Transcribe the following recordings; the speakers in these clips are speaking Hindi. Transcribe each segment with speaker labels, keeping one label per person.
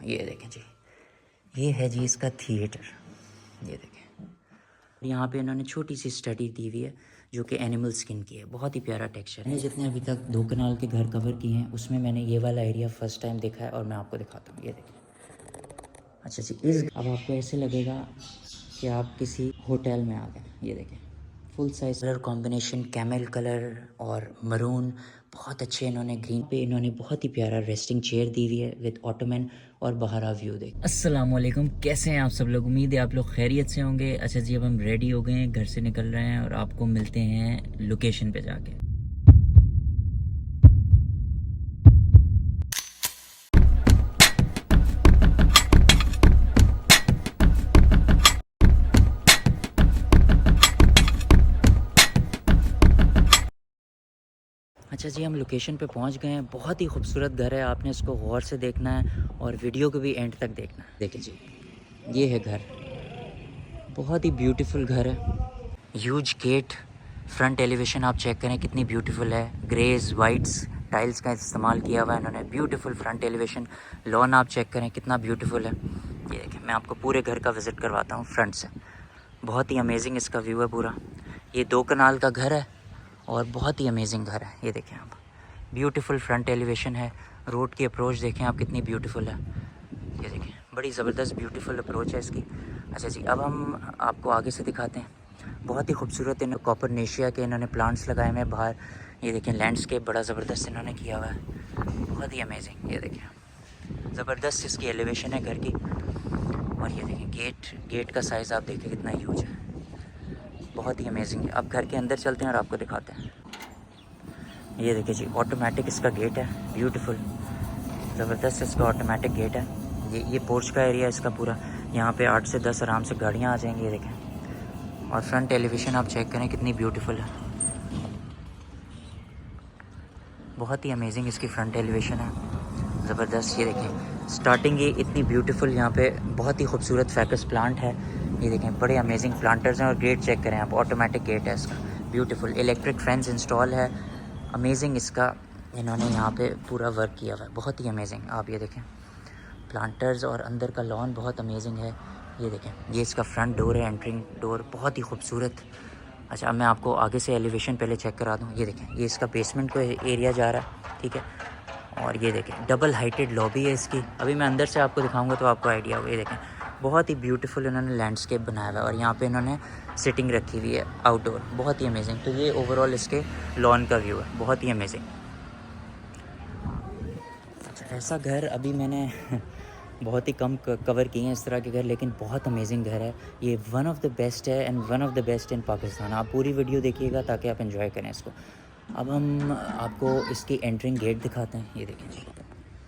Speaker 1: ये देखें जी, ये है जी इसका थिएटर। ये देखें, यहाँ पे इन्होंने छोटी सी स्टडी दी हुई है जो कि एनिमल स्किन की है। बहुत ही प्यारा टेक्सचर है। मैंने जितने अभी तक 2 कनाल के घर कवर किए हैं उसमें मैंने ये वाला एरिया फर्स्ट टाइम देखा है और मैं आपको दिखाता हूँ। ये देखें। अच्छा जी, अब आपको ऐसे लगेगा कि आप किसी होटल में आ गए। ये देखें, full size colour combination, camel colour और मरून, बहुत अच्छे इन्होंने ग्रीन पे इन्होंने बहुत ही प्यारा रेस्टिंग चेयर दी हुई है विद ऑटोमन और बाहर आ व्यू देख। अस्सलाम वालेकुम, कैसे हैं आप सब लोग? उम्मीद है आप लोग खैरियत से होंगे। अच्छा जी, अब हम रेडी हो गए हैं, घर से निकल रहे हैं और आपको मिलते हैं लोकेशन पे जाके। अच्छा जी, हम लोकेशन पे पहुंच गए हैं। बहुत ही खूबसूरत घर है, आपने इसको गौर से देखना है और वीडियो को भी एंड तक देखना है। देखिए जी, ये है घर, बहुत ही ब्यूटीफुल घर है। ह्यूज गेट, फ्रंट एलिवेशन आप चेक करें कितनी ब्यूटीफुल है। ग्रेज वाइट्स टाइल्स का इस्तेमाल किया हुआ है इन्होंने। Beautiful front elevation. लॉन आप चेक करें कितना ब्यूटीफुल है। ये देखिए, मैं आपको पूरे घर का विज़िट करवाता हूँ फ्रंट से। बहुत ही अमेजिंग इसका व्यू है पूरा। ये 2 कनाल का घर है और बहुत ही अमेजिंग घर है। ये देखें आप, ब्यूटीफुल फ्रंट एलिवेशन है। रोड की अप्रोच देखें आप कितनी ब्यूटीफुल है। ये देखें, बड़ी ज़बरदस्त ब्यूटीफुल अप्रोच है इसकी। अच्छा जी, अब हम आपको आगे से दिखाते हैं। बहुत ही खूबसूरत इन कॉपरनेशिया के इन्होंने प्लांट्स लगाए हुए हैं बाहर। ये देखें, लैंडस्केप बड़ा ज़बरदस्त इन्होंने किया हुआ है, बहुत ही अमेजिंग। ये देखें, ज़बरदस्त इसकी एलिवेशन है घर की। और ये देखें गेट का साइज़ आप देखें कितना ह्यूज है, बहुत ही अमेजिंग है। अब घर के अंदर चलते हैं और आपको दिखाते हैं। ये देखिए जी, ऑटोमेटिक इसका गेट है, ब्यूटीफुल ज़बरदस्त इसका ऑटोमेटिक गेट है। ये पोर्च का एरिया इसका पूरा। यहाँ पे 8 से 10 आराम से गाड़ियाँ आ जाएंगी। ये देखें, और फ्रंट एलिवेशन आप चेक करें कितनी ब्यूटीफुल है, बहुत ही अमेजिंग इसकी फ्रंट एलिवेशन है, ज़बरदस्त। ये देखें, स्टार्टिंग ये इतनी ब्यूटीफुल, यहाँ पे बहुत ही खूबसूरत फैकस प्लांट है। ये देखें, बड़े अमेजिंग प्लांटर्स हैं। और गेट चेक करें आप, ऑटोमेटिक गेट है इसका, ब्यूटीफुल। इलेक्ट्रिक फैंस इंस्टॉल है, अमेजिंग इसका इन्होंने यहाँ पे पूरा वर्क किया हुआ है, बहुत ही अमेजिंग। आप ये देखें, प्लांटर्स और अंदर का लॉन बहुत अमेजिंग है। ये देखें, ये इसका फ्रंट डोर है, एंट्रिंग डोर, बहुत ही खूबसूरत। अच्छा, अब मैं आपको आगे से एलिवेशन पहले चेक करा दूँ। ये देखें, ये इसका बेसमेंट को एरिया जा रहा है, ठीक है। और ये देखें, डबल हाइटेड लॉबी है इसकी। अभी मैं अंदर से आपको दिखाऊंगा तो आपको आइडिया होगा। ये देखें, बहुत ही ब्यूटीफुल इन्होंने लैंडस्केप बनाया हुआ है और यहाँ पे इन्होंने सिटिंग रखी हुई है आउटडोर, बहुत ही अमेजिंग। तो ये ओवरऑल इसके लॉन का व्यू है, बहुत ही अमेजिंग। अच्छा, ऐसा घर अभी मैंने बहुत ही कम कवर किए हैं इस तरह के घर, लेकिन बहुत अमेजिंग घर है ये। वन ऑफ द बेस्ट है and one of the best in Pakistan. आप पूरी वीडियो देखिएगा ताकि आप एंजॉय करें इसको। अब हम आपको इसकी एंट्रिंग गेट दिखाते हैं। ये देखें जी,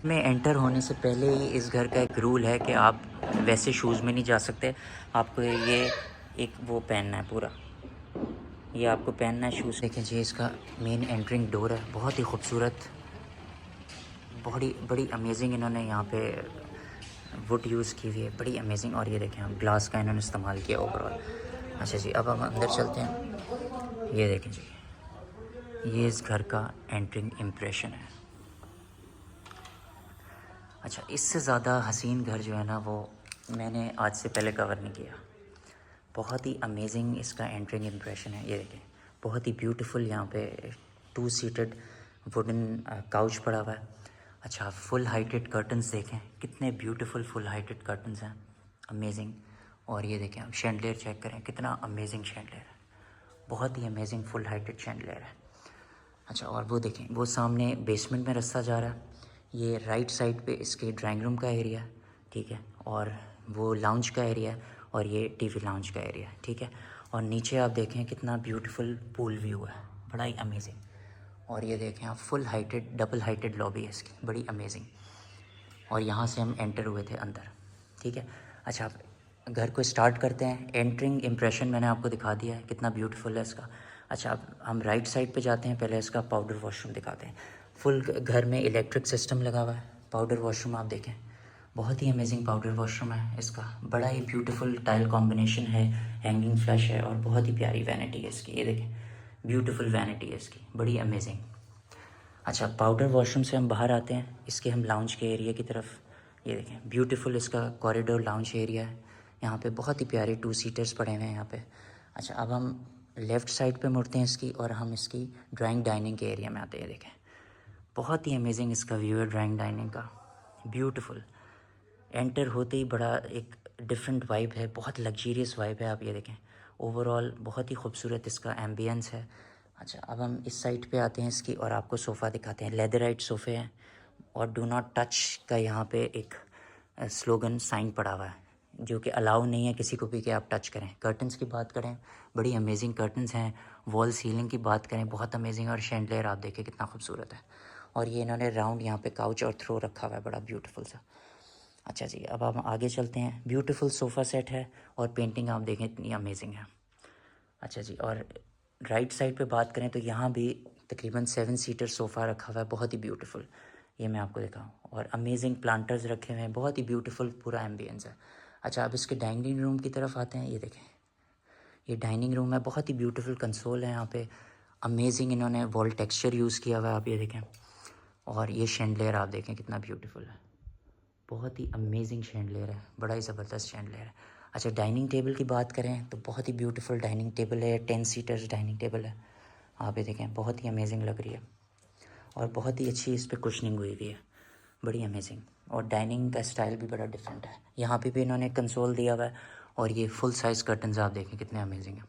Speaker 1: में एंटर होने से पहले ही इस घर का एक रूल है कि आप वैसे शूज़ में नहीं जा सकते। आपको ये एक वो पहनना है पूरा, ये आपको पहनना है शूज़। देखें जी, इसका मेन एंट्रिंग डोर है, बहुत ही खूबसूरत, बड़ी बड़ी अमेजिंग इन्होंने यहाँ पे वुड यूज़ की हुई है, बड़ी अमेजिंग। और ये देखें, आप ग्लास का इन्होंने इस्तेमाल किया ओवरऑल। अच्छा जी, अब हम अंदर चलते हैं। ये देखें जी, ये इस घर का एंट्रिंग इम्प्रेशन है। अच्छा, इससे ज़्यादा हसीन घर जो है ना वो मैंने आज से पहले कवर नहीं किया। बहुत ही अमेजिंग इसका एंट्रिंग इम्प्रेशन है। ये देखें, बहुत ही ब्यूटीफुल, यहाँ पे 2 सीटेड वुडन काउच पड़ा हुआ है। अच्छा, फुल हाइटेड कर्टन्स देखें, कितने ब्यूटीफुल फुल हाइटेड कर्टन्स हैं, अमेजिंग। और ये देखें, आप शैंडलियर चेक करें, कितना अमेजिंग शैंडलियर है, बहुत ही अमेजिंग फुल हाइटेड शैंडलियर है। अच्छा, और वो देखें, वो सामने बेसमेंट में रास्ता जा रहा है। ये राइट साइड पे इसके ड्राइंग रूम का एरिया है, ठीक है। और वो लाउंज का एरिया है और ये टीवी लाउंज का एरिया है, ठीक है। और नीचे आप देखें कितना ब्यूटीफुल पूल व्यू है, बड़ा ही अमेजिंग। और ये देखें आप, full heighted double heighted lobby है इसकी, बड़ी अमेजिंग। और यहाँ से हम एंटर हुए थे अंदर, ठीक है। अच्छा, आप घर को स्टार्ट करते हैं। एंट्रिंग इम्प्रेशन मैंने आपको दिखा दिया है, कितना ब्यूटीफुल है इसका। अच्छा, अब हम राइट साइड पे जाते हैं, पहले इसका पाउडर वॉशरूम दिखाते हैं। फुल घर में इलेक्ट्रिक सिस्टम लगा हुआ है। पाउडर वॉशरूम आप देखें, बहुत ही अमेजिंग पाउडर वॉशरूम है इसका, बड़ा ही ब्यूटीफुल टाइल कॉम्बिनेशन है, हैंगिंग फ्लैश है और बहुत ही प्यारी वैनिटी है इसकी। ये देखें, ब्यूटीफुल वैनिटी है इसकी, बड़ी अमेजिंग। अच्छा, पाउडर वॉशरूम से हम बाहर आते हैं, इसके हम लाउंज के एरिया की तरफ। ये देखें ब्यूटीफुल इसका कॉरिडोर लाउंज एरिया है। यहाँ पे बहुत ही प्यारे 2 सीटर्स पड़े हुए हैं यहाँ पे। अच्छा, अब हम लेफ़्ट साइड पे मुड़ते हैं इसकी और हम इसकी ड्राइंग डाइनिंग के एरिया में आते हैं। देखें बहुत ही अमेजिंग इसका व्यू है ड्राइंग डाइनिंग का, ब्यूटीफुल। एंटर होते ही बड़ा एक डिफरेंट वाइब है, बहुत लग्जीरियस वाइब है। आप ये देखें ओवरऑल बहुत ही खूबसूरत इसका एम्बियंस है। अच्छा, अब हम इस साइड पे आते हैं इसकी और आपको सोफ़ा दिखाते हैं। लेदराइट सोफ़े हैं और डू नॉट टच का यहाँ पे एक स्लोगन साइन पड़ा हुआ है जो कि अलाउ नहीं है किसी को भी कि आप टच करें। कर्टन्स की बात करें, बड़ी अमेजिंग कर्टन्स हैं। वॉल सीलिंग की बात करें, बहुत अमेजिंग। और शैंडलियर आप देखिए कितना खूबसूरत है। और ये इन्होंने राउंड यहाँ पे काउच और थ्रो रखा हुआ है, बड़ा ब्यूटीफुल सा। अच्छा जी, अब हम आगे चलते हैं। ब्यूटीफुल सोफ़ा सेट है और पेंटिंग आप देखें इतनी अमेजिंग है। अच्छा जी, और राइट साइड पे बात करें तो यहाँ भी तकरीबन 7 सीटर सोफ़ा रखा हुआ है, बहुत ही ब्यूटीफुल। ये मैं आपको दिखाऊँ, और अमेजिंग प्लांटर्स रखे हुए हैं, बहुत ही ब्यूटीफुल पूरा एम्बियंस है। अच्छा, अब इसके डाइनिंग रूम की तरफ आते हैं। ये देखें ये डाइनिंग रूम है, बहुत ही ब्यूटीफुल कंसोल है यहाँ पे। अमेजिंग इन्होंने वॉल टेक्सचर यूज़ किया हुआ है, आप ये देखें। और ये शैंडलियर आप देखें कितना ब्यूटीफुल है, बहुत ही अमेजिंग शैंडलियर है, बड़ा ही ज़बरदस्त शैंडलियर है। अच्छा, डाइनिंग टेबल की बात करें तो बहुत ही ब्यूटीफुल डाइनिंग टेबल है, 10 सीटर्स डाइनिंग टेबल है। आप ये देखें बहुत ही अमेजिंग लग रही है और बहुत ही अच्छी इस पर कुशनिंग हुई हुई है, बड़ी अमेजिंग। और डाइनिंग का स्टाइल भी बड़ा डिफरेंट है। यहाँ पे भी इन्होंने कंसोल दिया हुआ है और ये फुल साइज़ कर्टन्स आप देखें कितने अमेजिंग हैं।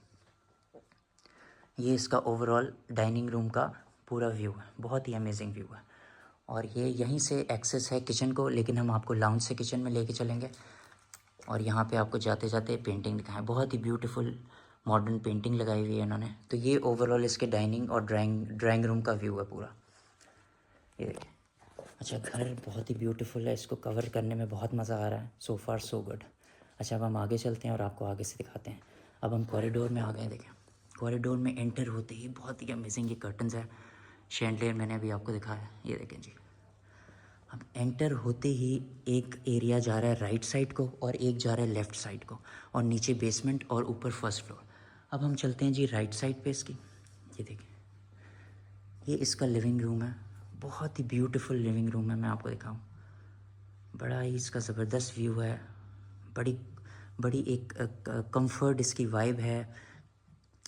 Speaker 1: ये इसका ओवरऑल डाइनिंग रूम का पूरा व्यू है, बहुत ही अमेजिंग व्यू है। और ये यहीं से एक्सेस है किचन को, लेकिन हम आपको लाउंज से किचन में लेके चलेंगे। और यहाँ पे आपको जाते जाते पेंटिंग दिखाएं, बहुत ही ब्यूटीफुल मॉडर्न पेंटिंग लगाई हुई है इन्होंने। तो ये ओवरऑल इसके डाइनिंग और ड्राइंग रूम का व्यू है पूरा, ये देखिए। अच्छा, घर बहुत ही ब्यूटीफुल है, इसको कवर करने में बहुत मज़ा आ रहा है। सो फार सो गुड। अच्छा, अब हम आगे चलते हैं और आपको आगे से दिखाते हैं। अब हम कॉरिडोर में आ गए। देखें कॉरिडोर में एंटर होते ही बहुत ही अमेजिंग ये कर्टन्स है, शैंडलियर मैंने अभी आपको दिखाया, ये देखें जी। अब एंटर होते ही एक एरिया जा रहा है राइट साइड को और एक जा रहा है लेफ़्ट साइड को, और नीचे बेसमेंट और ऊपर फर्स्ट फ्लोर। अब हम चलते हैं जी राइट साइड पे इसकी। ये देखें ये इसका लिविंग रूम है, बहुत ही ब्यूटीफुल लिविंग रूम है। मैं आपको दिखाऊं, बड़ा ही इसका ज़बरदस्त व्यू है, बड़ी बड़ी एक कंफर्ट इसकी वाइब है,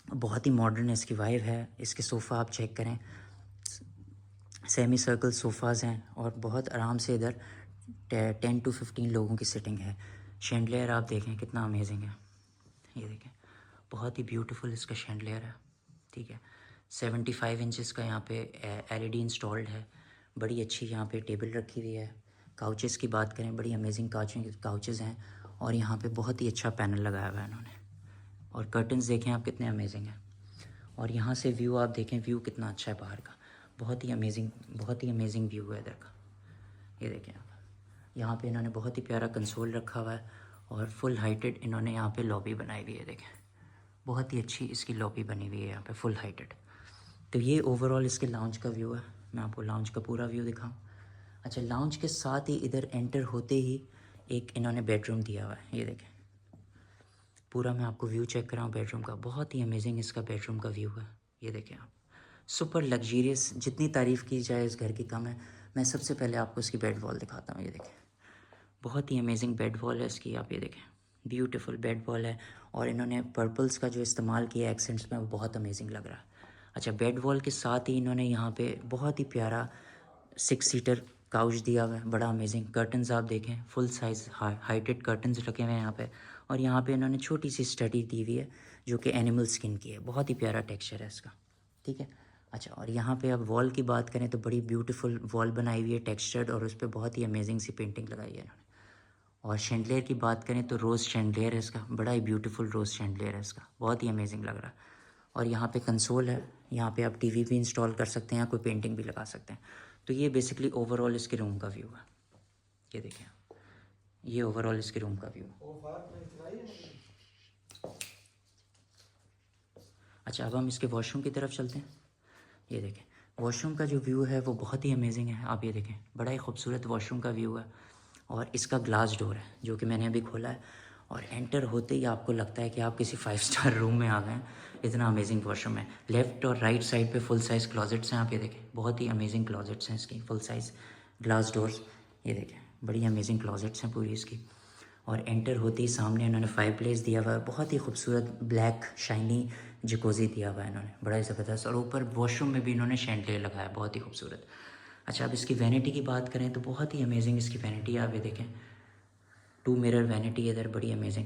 Speaker 1: बहुत ही मॉडर्न इसकी वाइब है। इसके सोफ़ा आप चेक करें, सेमी सर्कल सोफ़ाज़ हैं और बहुत आराम से इधर 10 to 15 लोगों की सिटिंग है। शैंडलियर आप देखें कितना अमेजिंग है, ये देखें बहुत ही ब्यूटीफुल इसका शैंडलियर है, ठीक है। 75 इंचज़ का यहाँ पे LED इंस्टॉल्ड है, बड़ी अच्छी यहाँ पे टेबल रखी हुई है। काउचेस की बात करें, बड़ी अमेजिंग काउचेस हैं और यहाँ पे बहुत ही अच्छा पैनल लगाया हुआ है इन्होंने। और कर्टन्स देखें आप कितने अमेजिंग हैं। और यहाँ से व्यू आप देखें, व्यू कितना अच्छा है बाहर का, बहुत ही अमेजिंग व्यू है इधर का। ये देखें आप, यहाँ पे इन्होंने बहुत ही प्यारा कंसोल रखा हुआ है और फुल हाइटेड इन्होंने यहाँ पे लॉबी बनाई हुई है। देखें बहुत ही अच्छी इसकी लॉबी बनी हुई है यहाँ पे फुल हाइटेड। तो ये ओवरऑल इसके लाउंज का व्यू है, मैं आपको लाउंज का पूरा व्यू दिखाऊं। अच्छा, लाउंज के साथ ही इधर एंटर होते ही एक इन्होंने बेडरूम दिया हुआ है, ये देखें पूरा मैं आपको व्यू चेक कराऊँ बेडरूम का, बहुत ही अमेजिंग इसका बेडरूम का व्यू है। ये देखें आप, सुपर लग्जीरियस, जितनी तारीफ़ की जाए इस घर की कम है। मैं सबसे पहले आपको इसकी बेड वॉल दिखाता हूँ, ये देखें बहुत ही अमेजिंग बेड वॉल है इसकी, आप ये देखें ब्यूटीफुल बेड वॉल है। और इन्होंने पर्पल्स का जो इस्तेमाल किया एक्सेंट्स में, वो बहुत अमेजिंग लग रहा है। अच्छा, बेड वॉल के साथ ही इन्होंने यहाँ पे बहुत ही प्यारा 6 सीटर काउच दिया हुआ है, बड़ा अमेजिंग। कर्टन्स आप देखें फुल साइज़ हाइटेड कर्टन्स रखे हुए हैं यहाँ पे। और यहाँ पे इन्होंने छोटी सी स्टडी दी हुई है जो कि एनिमल स्किन की है, बहुत ही प्यारा टेक्सचर है इसका, ठीक है। अच्छा, और यहाँ पे अब वॉल की बात करें तो बड़ी ब्यूटीफुल वॉल बनाई हुई है टेक्सचर्ड, और उस पर बहुत ही अमेजिंग सी पेंटिंग लगाई है इन्होंने। और शैंडलियर की बात करें तो रोज़ शैंडलियर है इसका, बड़ा ही ब्यूटीफुल रोज़ शैंडलियर है इसका, बहुत ही अमेजिंग लग रहा है। और यहाँ पे कंसोल है, यहाँ पे आप टीवी भी इंस्टॉल कर सकते हैं, कोई पेंटिंग भी लगा सकते हैं। तो ये बेसिकली ओवरऑल इसके रूम का व्यू है, ये देखें ये ओवरऑल इसके रूम का व्यू। अच्छा, अब हम इसके वॉशरूम की तरफ चलते हैं। ये देखें वॉशरूम का जो व्यू है वो बहुत ही अमेजिंग है, आप ये देखें बड़ा ही खूबसूरत वॉशरूम का व्यू है। और इसका ग्लास डोर है जो कि मैंने अभी खोला है, और एंटर होते ही आपको लगता है कि आप किसी 5 स्टार रूम में आ गए हैं, इतना अमेजिंग वॉशरूम है। लेफ़्ट और राइट साइड पे फुल साइज़ क्लोजेट्स हैं, आप ये देखें बहुत ही अमेजिंग क्लोजेट्स हैं इसकी, फुल साइज़ ग्लास डोर्स, ये देखें बड़ी अमेजिंग क्लोजेट्स हैं पूरी इसकी। और एंटर होते ही सामने इन्होंने फायर प्लेस दिया हुआ है, बहुत ही खूबसूरत ब्लैक शाइनी जकोजी दिया हुआ है इन्होंने, बड़ा ही ज़बरदस्त। और ऊपर वॉशरूम में भी इन्होंने शैंडलियर लगाया, बहुत ही खूबसूरत। अच्छा, अब इसकी वैनिटी की बात करें तो बहुत ही अमेजिंग इसकी वैनिटी है। आप ये देखें, 2 मिरर वैनिटी इधर, बड़ी अमेजिंग।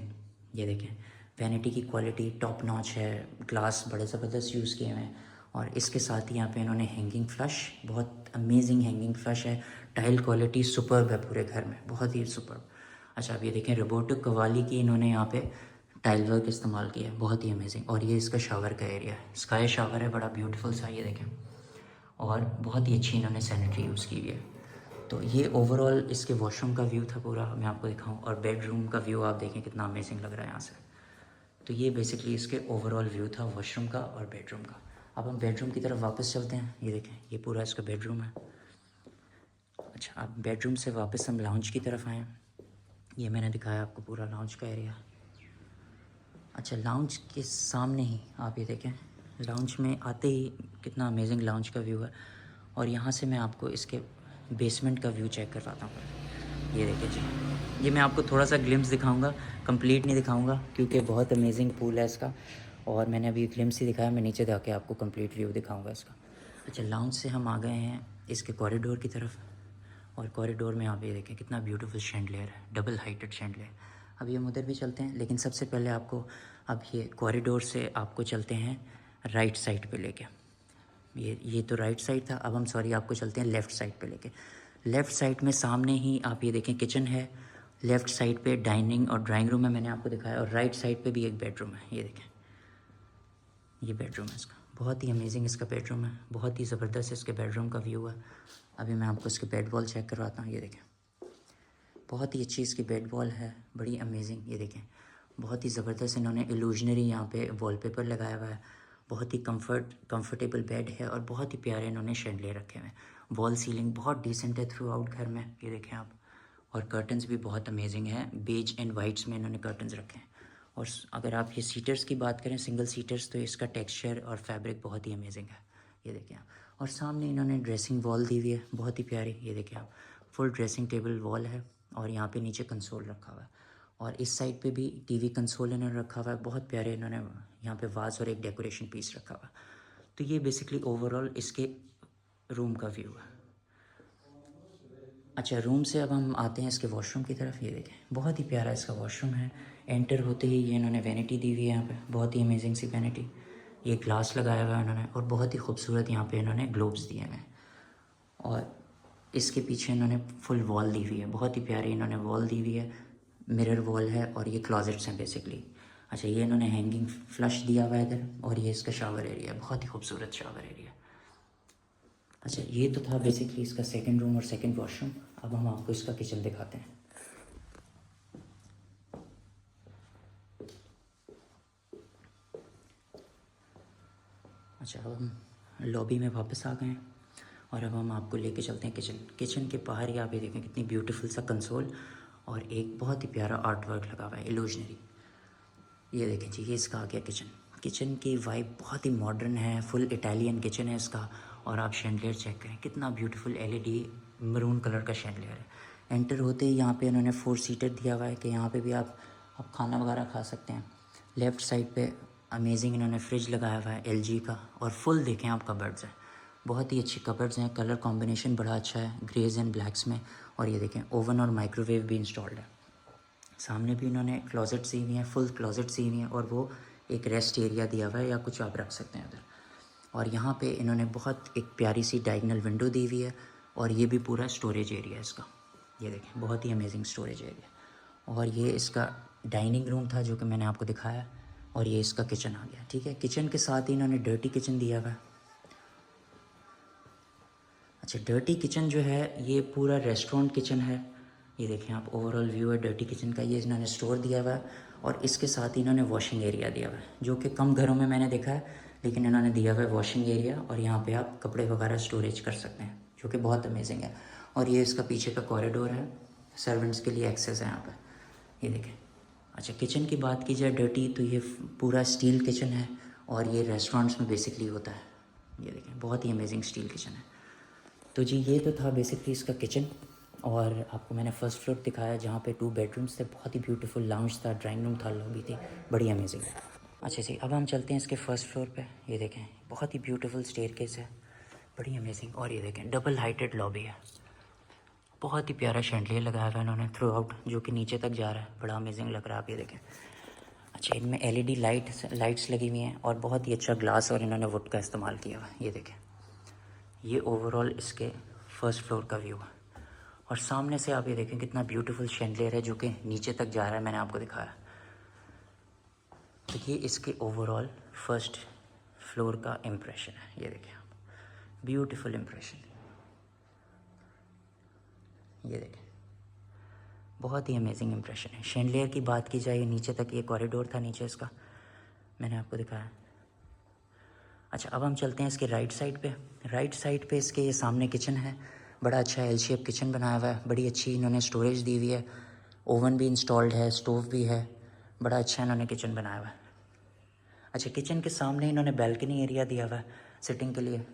Speaker 1: ये देखें, वैनिटी की क्वालिटी टॉप नॉच है, ग्लास बड़े ज़बरदस्त यूज़ किए हुए हैं। और इसके साथ ही यहाँ पे इन्होंने हैंगिंग फ्लश, बहुत अमेजिंग हैंगिंग फ्लश है। टाइल क्वालिटी सुपर्ब है पूरे घर में, बहुत ही सुपर्ब। अच्छा, अब ये देखें, रोबोटिक कवाली की इन्होंने यहाँ पे टाइल वर्क इस्तेमाल किया है, बहुत ही अमेजिंग। और ये इसका शावर का एरिया है, स्काई शावर है, बड़ा ब्यूटीफुल सा, ये देखें। और बहुत ही अच्छी इन्होंने सैनिटरी यूज़ की हुई है। तो ये ओवरऑल इसके वॉशरूम का व्यू था पूरा, मैं आपको दिखाऊं। और बेडरूम का व्यू आप देखें कितना अमेजिंग लग रहा है यहाँ से। तो ये बेसिकली इसके ओवरऑल व्यू था वॉशरूम का और बेडरूम का। अब हम बेडरूम की तरफ वापस चलते हैं। ये देखें, ये पूरा इसका बेडरूम है। अच्छा, अब बेडरूम से वापस हम लाउंज की तरफ आए। ये मैंने दिखाया आपको पूरा लाउंज का एरिया। अच्छा, लाउंज के सामने ही आप ये देखें, लाउंज में आते ही कितना अमेजिंग लाउंज का व्यू है। और यहाँ से मैं आपको इसके बेसमेंट का व्यू चेक करवाता हूँ। ये देखिए जी, ये मैं आपको थोड़ा सा ग्लिम्स दिखाऊंगा, कंप्लीट नहीं दिखाऊंगा क्योंकि बहुत अमेजिंग पूल है इसका। और मैंने अभी ग्लिम्स ही दिखाया, मैं नीचे जाके आपको कंप्लीट व्यू दिखाऊंगा इसका। अच्छा, लाउंज से हम आ गए हैं इसके कॉरिडोर की तरफ। और कॉरिडोर में आप ये देखें कितना ब्यूटीफुल शैंडलियर है, डबल हाइटेड शैंडलियर। अब हम उधर भी चलते हैं, लेकिन सबसे पहले आपको अब ये कॉरिडोर से आपको चलते हैं राइट साइड पे लेके। ये तो राइट साइड था, अब हम सॉरी आपको चलते हैं लेफ़्ट साइड पे लेके। लेफ़्ट साइड में सामने ही आप ये देखें किचन है, लेफ़्ट साइड पे डाइनिंग और ड्राइंग रूम है, मैंने आपको दिखाया। और राइट साइड पे भी एक बेडरूम है, ये देखें, ये बेडरूम है इसका, बहुत ही अमेजिंग इसका बेडरूम है, बहुत ही ज़बरदस्त इसके बेडरूम का व्यू है। अभी मैं आपको इसके बेड वॉल चेक करवाता हूँ। ये देखें, बहुत ही अच्छी इसकी बेड वॉल है, बड़ी अमेजिंग। ये देखें, बहुत ही ज़बरदस्त इन्होंने इल्यूजनरी यहाँ पे वॉलपेपर लगाया हुआ है। बहुत ही कंफर्टेबल बेड है और बहुत ही प्यारे इन्होंने शैंडलियर रखे हुए हैं। वॉल सीलिंग बहुत डिसेंट है थ्रू आउट घर में, ये देखें आप। और कर्टन्स भी बहुत अमेजिंग हैं, बेज एंड वाइट्स में इन्होंने कर्टन्स रखे हैं। और अगर आप ये सीटर्स की बात करें, सिंगल सीटर्स, तो इसका टेक्सचर और फैब्रिक बहुत ही अमेजिंग है, ये देखें आप। और सामने इन्होंने ड्रेसिंग वॉल दी हुई है, बहुत ही प्यारी, ये देखें आप। फुल ड्रेसिंग टेबल वॉल है और यहाँ पे नीचे कंसोल रखा हुआ है। और इस साइड पे भी टीवी कंसोल इन्होंने रखा हुआ है, बहुत प्यारे इन्होंने यहाँ पे वाज और एक डेकोरेशन पीस रखा हुआ है। तो ये बेसिकली ओवरऑल इसके रूम का व्यू है। अच्छा, रूम से अब हम आते हैं इसके वॉशरूम की तरफ। ये देखें, बहुत ही प्यारा इसका वॉशरूम है। एंटर होते ही ये इन्होंने वैनिटी दी हुई है यहाँ पे, बहुत ही अमेजिंग सी वैनिटी। ये ग्लास लगाया हुआ है इन्होंने और बहुत ही खूबसूरत यहाँ पे इन्होंने ग्लोब्स दिए हैं। और इसके पीछे इन्होंने फुल वॉल दी हुई है, बहुत ही प्यारी इन्होंने वॉल दी हुई है, मिरर वॉल है। और ये क्लॉजेट्स हैं बेसिकली। अच्छा, ये इन्होंने हैंगिंग फ्लश दिया हुआ है इधर। और ये इसका शावर एरिया है, बहुत ही खूबसूरत शावर एरिया। अच्छा, ये तो था बेसिकली इसका सेकंड रूम और सेकंड वॉशरूम। अब हम आपको इसका किचन दिखाते हैं। अच्छा, अब हम लॉबी में वापस आ गए हैं और अब हम आपको लेके चलते हैं किचन। किचन के बाहर ही आप ये देखें कितनी ब्यूटीफुल सा कंसोल और एक बहुत ही प्यारा आर्ट वर्क लगा हुआ है, इल्यूजनरी। ये देखें जी, ये इसका आ गया किचन। किचन की वाइब बहुत ही मॉडर्न है, फुल इटालियन किचन है इसका। और आप शैंडलियर चेक करें, कितना ब्यूटीफुल एलईडी मरून कलर का शैंडलियर है। एंटर होते ही यहाँ पे इन्होंने 4 सीटर दिया हुआ है कि यहाँ पे भी आप खाना वगैरह खा सकते हैं। लेफ़्ट साइड पे अमेजिंग इन्होंने फ्रिज लगाया हुआ है एलजी का। और फुल देखें आप कबर्ड्स हैं, बहुत ही अच्छी कबर्ड्स हैं, कलर कॉम्बिनेशन बड़ा अच्छा है ग्रेज एंड ब्लैक्स में। और ये देखें, ओवन और माइक्रोवेव भी इंस्टॉल्ड है। सामने भी इन्होंने क्लोजेट सी हुई हैं, फुल क्लोजेट सी हुई हैं। और वो एक रेस्ट एरिया दिया हुआ है या कुछ आप रख सकते हैं उधर। और यहाँ पे इन्होंने बहुत एक प्यारी सी डायगनल विंडो दी हुई है। और ये भी पूरा स्टोरेज एरिया है इसका, ये देखें, बहुत ही अमेजिंग स्टोरेज एरिया। और ये इसका डाइनिंग रूम था जो कि मैंने आपको दिखाया। और ये इसका किचन आ गया, ठीक है। किचन के साथ ही इन्होंने डर्टी किचन दिया हुआ है। अच्छा, डर्टी किचन जो है ये पूरा रेस्टोरेंट किचन है, ये देखें आप। ओवरऑल व्यू है डर्टी किचन का, ये इन्होंने स्टोर दिया हुआ है। और इसके साथ ही इन्होंने वॉशिंग एरिया दिया हुआ है, जो कि कम घरों में मैंने देखा है, लेकिन इन्होंने दिया हुआ है वॉशिंग एरिया। और यहाँ पे आप कपड़े वगैरह स्टोरेज कर सकते हैं, जो कि बहुत अमेजिंग है। और ये इसका पीछे का कॉरिडोर है, सर्वेंट्स के लिए एक्सेस है यहाँ पर, ये देखें। अच्छा, किचन की बात की जाए डर्टी, तो ये पूरा स्टील किचन है और ये रेस्टोरेंट्स में बेसिकली होता है, ये देखें, बहुत ही अमेजिंग स्टील किचन है। तो जी, ये तो था बेसिकली इसका किचन। और आपको मैंने फ़र्स्ट फ्लोर दिखाया जहाँ पे 2 बेडरूम्स थे, बहुत ही ब्यूटीफुल लाउंज था, ड्राइंग रूम था, लॉबी थी, बड़ी अमेजिंग है। अच्छा जी, अब हम चलते हैं इसके फर्स्ट फ्लोर पे। ये देखें, बहुत ही ब्यूटीफुल स्टेयरकेस है, बड़ी अमेजिंग। और ये देखें, डबल हाइटेड लॉबी है, बहुत ही प्यारा शैंडलियर लगाया हुआ है इन्होंने थ्रू आउट, जो कि नीचे तक जा रहा है, बड़ा अमेजिंग लग रहा है। आप ये देखें। अच्छा, इनमें LED लाइट्स लगी हुई हैं और बहुत ही अच्छा ग्लास और इन्होंने वुड का इस्तेमाल किया हुआ है। ये देखें, ये ओवरऑल इसके फर्स्ट फ्लोर का व्यू है। और सामने से आप ये देखें कितना ब्यूटीफुल शैंडलियर है जो कि नीचे तक जा रहा है, मैंने आपको दिखाया। तो ये इसके ओवरऑल फर्स्ट फ्लोर का इम्प्रेशन है। ये देखें आप, ब्यूटीफुल इम्प्रेशन। ये देखें, बहुत ही अमेजिंग इम्प्रेशन है। शैंडलियर की बात की जाए, नीचे तक ये कॉरिडोर था, नीचे इसका मैंने आपको दिखाया। अच्छा, अब हम चलते हैं इसके राइट साइड पे। राइट साइड पे इसके ये सामने किचन है, बड़ा अच्छा एल शेप किचन बनाया हुआ है, बड़ी अच्छी इन्होंने स्टोरेज दी हुई है, ओवन भी इंस्टॉल्ड है, स्टोव भी है, बड़ा अच्छा इन्होंने किचन बनाया हुआ है। अच्छा, किचन के सामने इन्होंने बैल्कनी एरिया दिया हुआ है सिटिंग के लिए।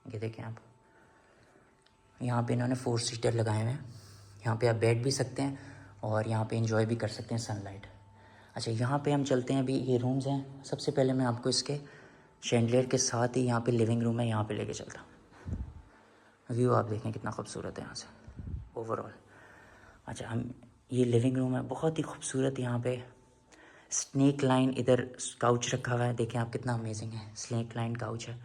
Speaker 1: ये देखें आप, यहाँ पे इन्होंने 4 सीटर लगाए हुए हैं, यहाँ पे आप बैठ भी सकते हैं और यहाँ पे एंजॉय भी कर सकते हैं सनलाइट। अच्छा, यहाँ पे हम चलते हैं, अभी ये रूम्स हैं। सबसे पहले मैं आपको इसके शैंडलियर के साथ ही यहाँ पे लिविंग रूम है, यहाँ पे लेके चलता हूँ। व्यू आप देखें कितना खूबसूरत है यहाँ से ओवरऑल। अच्छा, हम ये लिविंग रूम है, बहुत ही खूबसूरत। यहाँ पे स्नेक लाइन इधर काउच रखा हुआ है, देखें आप कितना अमेजिंग है, स्नेक लाइन काउच है,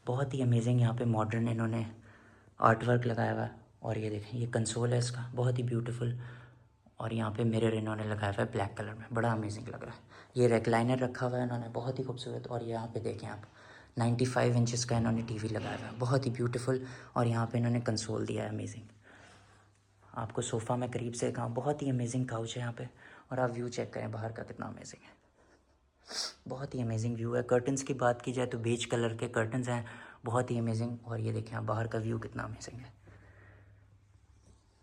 Speaker 1: बहुत ही अमेजिंग। यहाँ पे मॉडर्न इन्होंने आर्ट वर्क लगाया हुआ है। और ये देखें, ये कंसोल है इसका, बहुत ही ब्यूटीफुल। और यहाँ पे मिरर इन्होंने लगाया हुआ है ब्लैक कलर में, बड़ा अमेजिंग लग रहा है। ये रेक्लाइनर रखा हुआ है इन्होंने, बहुत ही खूबसूरत। और यहाँ पे देखें आप, 95 इंचेस का इन्होंने TV लगाया हुआ है, बहुत ही ब्यूटीफुल। और यहाँ पे इन्होंने कंसोल दिया है, अमेजिंग। आपको सोफ़ा में करीब से दिखाऊँ, बहुत ही अमेजिंग काउच है यहाँ पे। और आप व्यू चेक करें बाहर का, कितना अमेजिंग है, बहुत ही अमेजिंग व्यू है। कर्टन्स की बात की जाए तो बेज कलर के कर्टन्स हैं, बहुत ही अमेजिंग। और ये देखें आप, बाहर का व्यू कितना अमेजिंग है।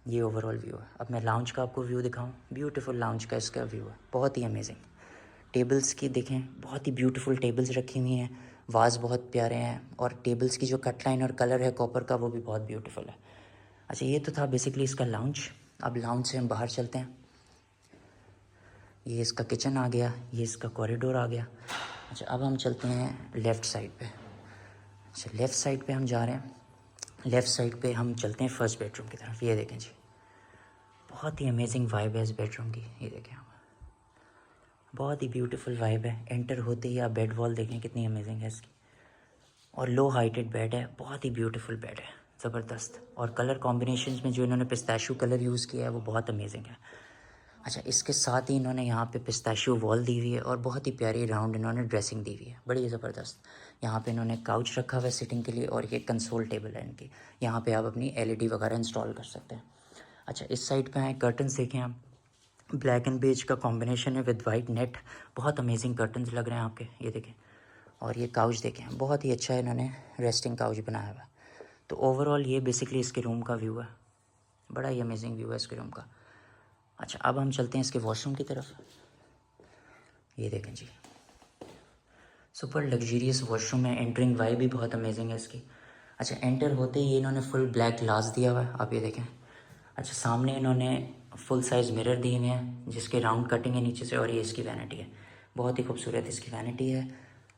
Speaker 1: ये ओवरऑल व्यू है। अब मैं लाउंज का आपको व्यू दिखाऊं, ब्यूटीफुल लाउंज का इसका व्यू है, बहुत ही अमेजिंग। टेबल्स की देखें, बहुत ही ब्यूटीफुल टेबल्स रखी हुई हैं, वाज बहुत प्यारे हैं। और टेबल्स की जो कट लाइन और कलर है कॉपर का, वो भी बहुत ब्यूटीफुल है। अच्छा, ये तो था बेसिकली इसका लाउंज। अब लाउंज से हम बाहर चलते हैं। ये इसका किचन आ गया, ये इसका कॉरिडोर आ गया। अच्छा, अब हम चलते हैं लेफ़्ट साइड पे। अच्छा, लेफ़्ट साइड पे हम जा रहे हैं। लेफ़्ट साइड पे हम चलते हैं फर्स्ट बेडरूम की तरफ। ये देखें जी, बहुत ही अमेजिंग वाइब है इस बेडरूम की। ये देखें आप, बहुत ही ब्यूटीफुल वाइब है। एंटर होते ही आप बेड वॉल देखें कितनी अमेजिंग है इसकी। और लो हाइटेड बेड है, बहुत ही ब्यूटीफुल बेड है, ज़बरदस्त। और कलर कॉम्बिनेशंस में जो इन्होंने पिस्ताशियो कलर यूज़ किया है वो बहुत अमेजिंग है। अच्छा, इसके साथ ही इन्होंने यहाँ पे पिस्ताशियो वॉल दी हुई है और बहुत ही प्यारी राउंड इन्होंने ड्रेसिंग दी हुई है, बड़ी ज़बरदस्त। यहाँ पे इन्होंने काउच रखा हुआ है सिटिंग के लिए और ये कंसोल टेबल है इनकी, यहाँ पे आप अपनी LED वगैरह इंस्टॉल कर सकते हैं। अच्छा, इस साइड पे आए, कर्टन्स देखें आप, ब्लैक एंड बेज का कॉम्बिनेशन है विद वाइट नेट, बहुत अमेजिंग कर्टन्स लग रहे हैं आपके। ये देखें, और ये काउच देखें, बहुत ही अच्छा इन्होंने रेस्टिंग काउच बनाया हुआ है। तो ओवरऑल ये बेसिकली इसके रूम का व्यू है, बड़ा ही अमेजिंग व्यू है इसके रूम का। अच्छा, अब हम चलते हैं इसके वॉशरूम की तरफ। ये देखें जी, सुपर लग्जरियस वॉशरूम है, एंटरिंग वाइब भी बहुत अमेजिंग है इसकी। अच्छा, एंटर होते ही इन्होंने फुल ब्लैक ग्लास दिया हुआ है, आप ये देखें। अच्छा, सामने इन्होंने फुल साइज़ मिरर दिए हुए हैं जिसके राउंड कटिंग है नीचे से। और ये इसकी वैनिटी है, बहुत ही खूबसूरत इसकी वैनिटी है।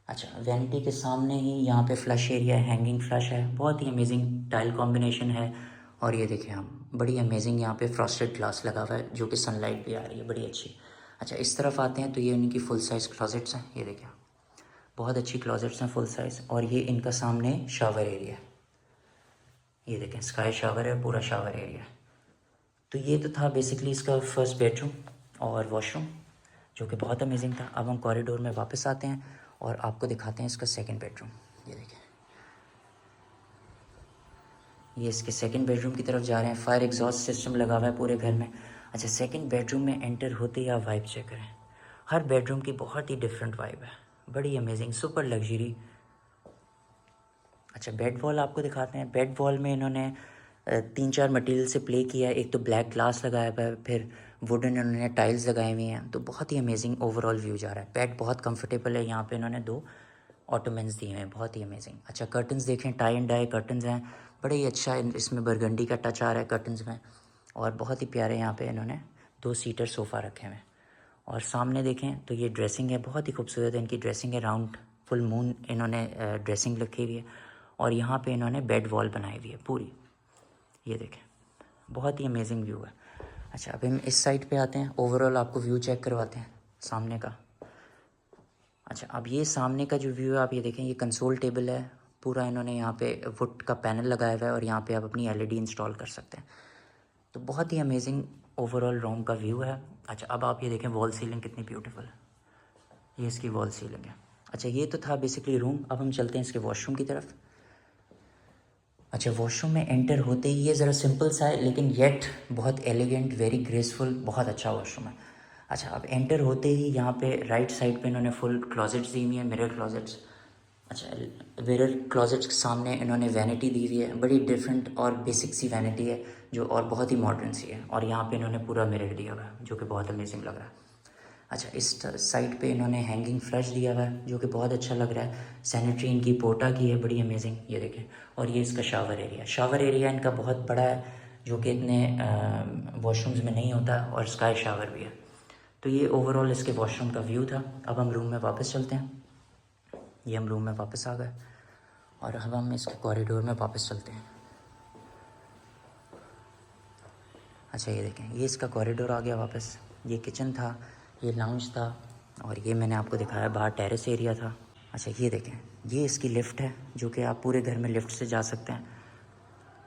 Speaker 1: अच्छा, वैनिटी के सामने ही यहाँ पे फ्लश एरिया है, हैंगिंग फ्लश है, बहुत ही अमेजिंग टाइल कॉम्बिनेशन है। और ये देखें हम, बड़ी अमेजिंग यहाँ पे फ्रॉस्टेड ग्लास लगा हुआ है जो कि सनलाइट भी आ रही है, बड़ी अच्छी। अच्छा, इस तरफ आते हैं तो ये इनकी फुल साइज़ क्लोजेट्स हैं, ये देखें, बहुत अच्छी क्लोजेट्स हैं फुल साइज़। और ये इनका सामने शावर एरिया है, ये देखें, स्काई शावर है, पूरा शावर एरिया। तो ये तो था बेसिकली इसका फर्स्ट बेडरूम और वॉशरूम, जो कि बहुत अमेजिंग था। अब हम कॉरिडोर में वापस आते हैं और आपको दिखाते हैं इसका सेकंड बेडरूम। ये देखें, ये इसके सेकंड बेडरूम की तरफ जा रहे हैं। फायर एग्जॉस्ट सिस्टम लगा हुआ है पूरे घर में। अच्छा, सेकंड बेडरूम में एंटर होते ही आप वाइब चेक करें, हर बेडरूम की बहुत ही डिफरेंट वाइब है, बड़ी अमेजिंग, सुपर लग्जरी। अच्छा, बेड वॉल आपको दिखाते हैं। बेड वॉल में इन्होंने 3-4 मटेरियल से प्ले किया है। एक तो ब्लैक ग्लास लगाया हुआ है, फिर वुडन इन्होंने टाइल्स लगाई हुई हैं, तो बहुत ही अमेजिंग ओवरऑल व्यू जा रहा है। बेड बहुत कंफर्टेबल है, यहाँ पे इन्होंने 2 ऑटोमेंस दिए हैं, बहुत ही अमेजिंग। अच्छा, कर्टन्स देखें, टाई एंड डाई कर्टन्स हैं, बड़े ही अच्छा इसमें बरगंडी का टच आ रहा है कर्टन्स में। और बहुत ही प्यारे यहाँ पे इन्होंने 2 सीटर सोफ़ा रखे हुए हैं। और सामने देखें तो ये ड्रेसिंग है, बहुत ही खूबसूरत है इनकी ड्रेसिंग है। राउंड फुल मून इन्होंने ड्रेसिंग रखी हुई है। और यहाँ पे इन्होंने बेड वॉल बनाई हुई है पूरी, ये देखें, बहुत ही अमेजिंग व्यू है। अच्छा, अभी हम इस साइड पे आते हैं, ओवरऑल आपको व्यू चेक करवाते हैं सामने का। अच्छा, अब ये सामने का जो व्यू है आप ये देखें, ये कंसोल टेबल है पूरा, इन्होंने यहाँ पे वुड का पैनल लगाया हुआ है और यहाँ पे आप अपनी एलईडी इंस्टॉल कर सकते हैं। तो बहुत ही अमेजिंग ओवरऑल रूम का व्यू है। अच्छा, अब आप ये देखें वॉल सीलिंग कितनी ब्यूटीफुल है, ये इसकी वॉल सीलिंग है। अच्छा, ये तो था बेसिकली रूम। अब हम चलते हैं इसके वॉशरूम की तरफ। अच्छा, वॉशरूम में एंटर होते ही ये ज़रा सिंपल सा है लेकिन येट बहुत एलिगेंट, वेरी ग्रेसफुल, बहुत अच्छा वॉशरूम है। अच्छा, अब एंटर होते ही यहाँ पे राइट साइड पे इन्होंने फुल क्लोजेट्स दी हुई है, मिरर क्लोजेट्स। अच्छा, मिरर क्लोजेट्स के सामने इन्होंने वैनिटी दी हुई है, बड़ी डिफरेंट और बेसिक सी वैनिटी है जो और बहुत ही मॉडर्न सी है। और यहाँ पे इन्होंने पूरा मिरर दिया हुआ है जो कि बहुत अमेजिंग लग रहा है। अच्छा, इस साइड पे इन्होंने हैंगिंग फ्लश दिया हुआ है जो कि बहुत अच्छा लग रहा है। सैनिटरी इनकी पोटा की है, बड़ी अमेजिंग, ये देखें। और ये इसका शावर एरिया इनका बहुत बड़ा है जो कि इतने वॉशरूम्स में नहीं होता, और स्काई शावर भी है। तो ये ओवरऑल इसके वॉशरूम का व्यू था। अब हम रूम में वापस चलते हैं। ये हम रूम में वापस आ गए और अब हम इसके कॉरिडोर में वापस चलते हैं। अच्छा, ये देखें, ये इसका कॉरिडोर आ गया वापस। ये किचन था, ये लाउंज था, और ये मैंने आपको दिखाया बाहर टेरेस एरिया था। अच्छा, ये देखें, ये इसकी लिफ्ट है जो कि आप पूरे घर में लिफ्ट से जा सकते हैं।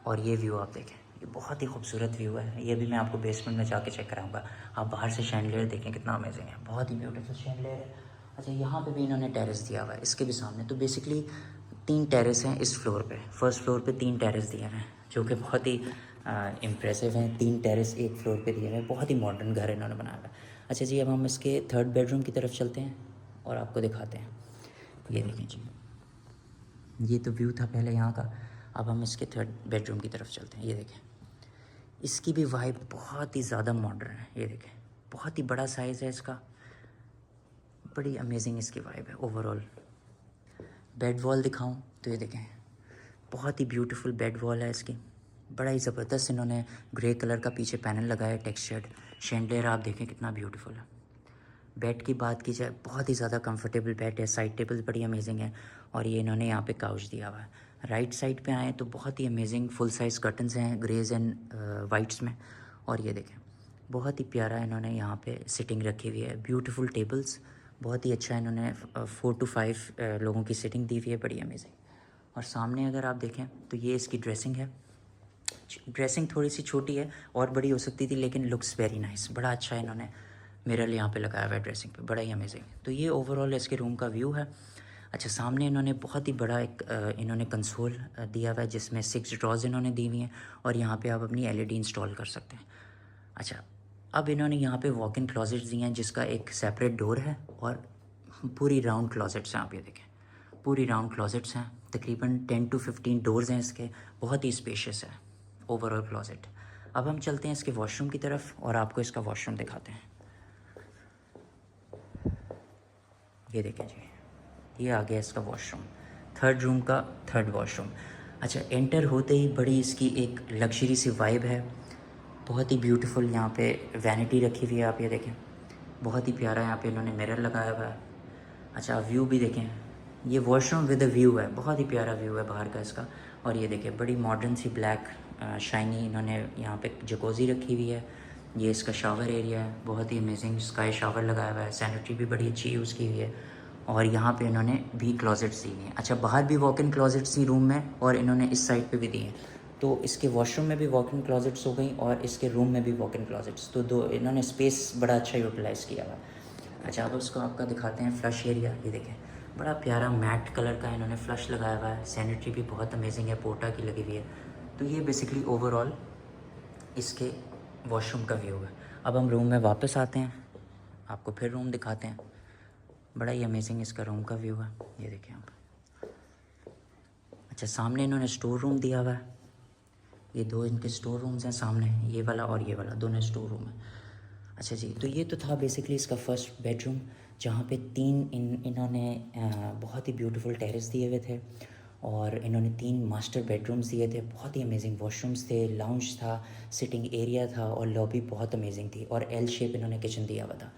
Speaker 1: और ये व्यू आप देखें, ये बहुत ही खूबसूरत व्यू है। ये भी मैं आपको बेसमेंट में जाके चेक कराऊंगा। आप बाहर से शैंडलियर देखें कितना अमेजिंग है, बहुत ही ब्यूटीफुल शैंडलियर है। अच्छा, यहाँ पे भी इन्होंने टेरेस दिया हुआ है, इसके भी सामने। तो बेसिकली 3 टेरेस हैं इस फ्लोर पे। फर्स्ट फ्लोर पे 3 टेरेस दिए हुए हैं जो कि बहुत ही इम्प्रेसिव हैं। 3 टेरेस एक फ्लोर पे दिए हुए हैं, बहुत ही मॉडर्न घर इन्होंने बनाया हुआ है। अच्छा जी, अब हम इसके 3rd बेडरूम की तरफ चलते हैं और आपको दिखाते हैं। ये देखें जी, ये तो व्यू था पहले यहाँ का। अब हम इसके 3rd बेडरूम की तरफ चलते हैं। ये देखें, इसकी भी वाइब बहुत ही ज़्यादा मॉडर्न है। ये देखें, बहुत ही बड़ा साइज़ है इसका, बड़ी अमेजिंग इसकी वाइब है ओवरऑल। बेड वॉल दिखाऊं तो ये देखें, बहुत ही ब्यूटीफुल बेड वॉल है इसकी, बड़ा ही ज़बरदस्त इन्होंने ग्रे कलर का पीछे पैनल लगाया है टेक्सचर्ड। शैंडलियर आप देखें कितना ब्यूटीफुल है। बेड की बात की जाए, बहुत ही ज़्यादा कंफर्टेबल बेड है, साइड टेबल बड़ी अमेजिंग है। और ये इन्होंने यहाँ पे काउच दिया हुआ है। राइट साइड पे आएँ तो बहुत ही अमेजिंग फुल साइज़ कर्टन्स हैं ग्रेज एंड वाइट्स में। और ये देखें, बहुत ही प्यारा इन्होंने यहाँ पे सिटिंग रखी हुई है, ब्यूटीफुल टेबल्स, बहुत ही अच्छा इन्होंने 4 to 5 लोगों की सिटिंग दी हुई है, बड़ी अमेजिंग। और सामने अगर आप देखें तो ये इसकी ड्रेसिंग है। ड्रेसिंग थोड़ी सी छोटी है, और बड़ी हो सकती थी, लेकिन लुक्स वेरी नाइस, बड़ा अच्छा इन्होंने मिरर यहाँ पे लगाया हुआ है ड्रेसिंग पे, बड़ा ही अमेजिंग। तो ये ओवरऑल इसके रूम का व्यू है। अच्छा, सामने इन्होंने बहुत ही बड़ा एक इन्होंने कंसोल दिया हुआ है जिसमें 6 ड्रॉज इन्होंने दी हुई हैं, और यहाँ पे आप अपनी एलईडी इंस्टॉल कर सकते हैं। अच्छा, अब इन्होंने यहाँ पे वॉक इन क्लोजेट्स दिए हैं जिसका एक सेपरेट डोर है, और पूरी राउंड क्लोजेट्स हैं। आप ये देखें, पूरी राउंड क्लोजेट्स हैं, तकरीबन 10 to 15 डोर्स हैं इसके, बहुत ही स्पेशियस है ओवरऑल क्लोजेट। अब हम चलते हैं इसके वॉशरूम की तरफ और आपको इसका वॉशरूम दिखाते हैं। ये देखें जी, ये आ गया इसका वॉशरूम, 3rd रूम का 3rd वॉशरूम। अच्छा, एंटर होते ही बड़ी इसकी एक लग्जरी सी वाइब है, बहुत ही ब्यूटीफुल। यहाँ पे वैनिटी रखी हुई है, आप ये देखें, बहुत ही प्यारा यहाँ पे इन्होंने मिरर लगाया हुआ है। अच्छा, व्यू भी देखें, ये वॉशरूम विद अ व्यू है, बहुत ही प्यारा व्यू है बाहर का इसका। और ये देखें, बड़ी मॉडर्न सी ब्लैक शाइनी इन्होंने यहाँ पे जकोज़ी रखी हुई है। ये इसका शावर एरिया है, बहुत ही अमेजिंग, स्काई शावर लगाया हुआ है, सैनिटरी भी बड़ी अच्छी यूज़ की हुई है। और यहाँ पे इन्होंने भी क्लोजेट्स दी हुई हैं। अच्छा, बाहर भी वॉक इन क्लोजेट्स थी रूम में, और इन्होंने इस साइड पे भी दी हैं। तो इसके वॉशरूम में भी वॉक इन क्लोजेट्स हो गई और इसके रूम में भी वॉक इन क्लोजेट्स, तो दो इन्होंने स्पेस बड़ा अच्छा यूटिलाइज़ किया हुआ। अच्छा, अब उसको आपका दिखाते हैं फ्लश एरिया। ये देखें, बड़ा प्यारा मैट कलर का इन्होंने फ्लश लगाया हुआ है, सैनिटरी भी बहुत अमेजिंग है, पोटा की लगी हुई है। तो ये बेसिकली ओवरऑल इसके वॉशरूम का व्यू है। अब हम रूम में वापस आते हैं, आपको फिर रूम दिखाते हैं। बड़ा ही अमेजिंग इसका रूम का व्यू है, ये देखें आप। अच्छा, सामने इन्होंने स्टोर रूम दिया हुआ है, ये 2 इनके स्टोर रूम्स हैं सामने, ये वाला और ये वाला, दोनों स्टोर रूम है। अच्छा जी, तो ये तो था बेसिकली इसका फर्स्ट बेडरूम, जहाँ पे 3 इन्होंने बहुत ही ब्यूटीफुल टेरेस दिए हुए थे। और इन्होंने 3 मास्टर बेडरूम्स दिए थे, बहुत ही अमेजिंग वॉशरूम्स थे, लाउंज था, सिटिंग एरिया था और लॉबी बहुत अमेजिंग थी और एल शेप इन्होंने किचन दिया हुआ था।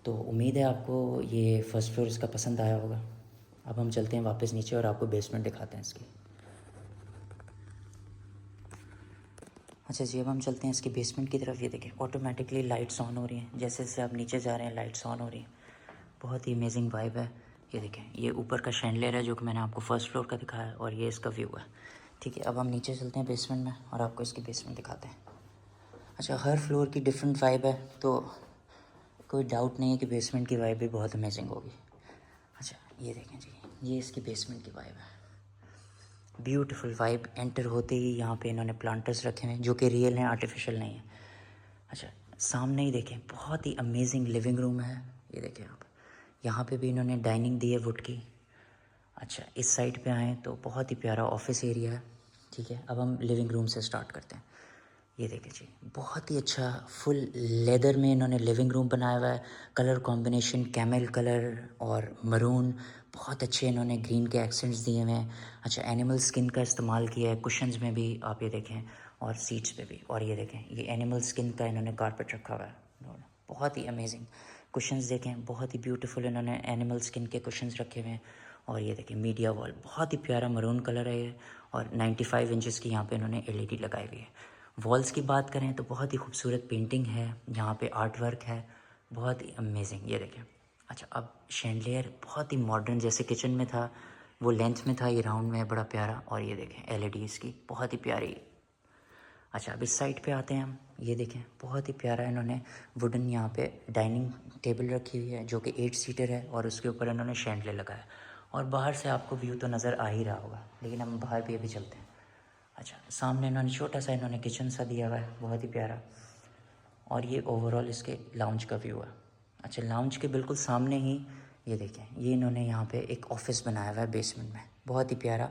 Speaker 1: तो उम्मीद है आपको ये फर्स्ट फ्लोर इसका पसंद आया होगा। अब हम चलते हैं वापस नीचे और आपको बेसमेंट दिखाते हैं इसकी। अच्छा जी, अब हम चलते हैं इसके बेसमेंट की तरफ। ये देखें ऑटोमेटिकली लाइट्स ऑन हो रही हैं, जैसे जैसे आप नीचे जा रहे हैं लाइट्स ऑन हो रही हैं। बहुत ही अमेजिंग वाइब है। ये देखें, ये ऊपर का शैंडलियर है जो कि मैंने आपको फर्स्ट फ्लोर का दिखाया है और ये इसका व्यू है। ठीक है, अब हम नीचे चलते हैं बेसमेंट में और आपको इसकी बेसमेंट दिखाते हैं। अच्छा, हर फ्लोर की डिफरेंट वाइब है, तो कोई डाउट नहीं है कि बेसमेंट की वाइब भी बहुत अमेजिंग होगी। अच्छा, ये देखें जी, ये इसकी बेसमेंट की वाइब है। Beautiful vibe. एंटर होते ही यहाँ पे इन्होंने प्लांटर्स रखे हैं जो कि रियल हैं, आर्टिफिशियल नहीं है। अच्छा, सामने ही देखें, बहुत ही अमेजिंग लिविंग रूम है। ये देखें आप, यहाँ पे भी इन्होंने डाइनिंग दी है वुड की। अच्छा, इस साइड पे आएँ तो बहुत ही प्यारा ऑफिस एरिया है। ठीक है, अब हम लिविंग रूम से स्टार्ट करते हैं। ये देखिए जी, बहुत ही अच्छा फुल लेदर में इन्होंने लिविंग रूम बनाया हुआ है। कलर कॉम्बिनेशन कैमल कलर और मरून, बहुत अच्छे इन्होंने ग्रीन के एक्सेंट्स दिए हुए हैं। अच्छा, एनिमल स्किन का इस्तेमाल किया है कुशन्स में भी, आप ये देखें, और सीट्स पे भी। और ये देखें, ये एनिमल स्किन का इन्होंने कारपेट रखा हुआ है। बहुत ही अमेजिंग कुशन्स देखें, बहुत ही ब्यूटीफुल इन्होंने एनिमल स्किन के कुशन्स रखे हुए हैं। और ये देखें मीडिया वॉल, बहुत ही प्यारा मरून कलर है ये। और 95 इंचेस की यहाँ पे इन्होंने एलईडी लगाई हुई है। वॉल्स की बात करें तो बहुत ही खूबसूरत पेंटिंग है, यहाँ पे आर्ट वर्क है, बहुत ही अमेजिंग। ये देखें। अच्छा, अब शैंडलियर बहुत ही मॉडर्न, जैसे किचन में था वो लेंथ में था, ये राउंड में है, बड़ा प्यारा। और ये देखें एलईडी इसकी बहुत ही प्यारी। अच्छा, अब इस साइड पे आते हैं हम। ये देखें, बहुत ही प्यारा इन्होंने वुडन यहाँ पे डाइनिंग टेबल रखी हुई है जो कि 8 सीटर है और उसके ऊपर इन्होंने शैंडलियर लगाया। और बाहर से आपको व्यू तो नज़र आ ही रहा होगा, लेकिन हम बाहर भी अभी चलते हैं। अच्छा, सामने इन्होंने छोटा सा इन्होंने किचन सा दिया हुआ है, बहुत ही प्यारा। और ये ओवरऑल इसके लाउंज का व्यू है। अच्छा, लाउंज के बिल्कुल सामने ही ये देखें, ये इन्होंने यहाँ पे एक ऑफिस बनाया हुआ है बेसमेंट में, बहुत ही प्यारा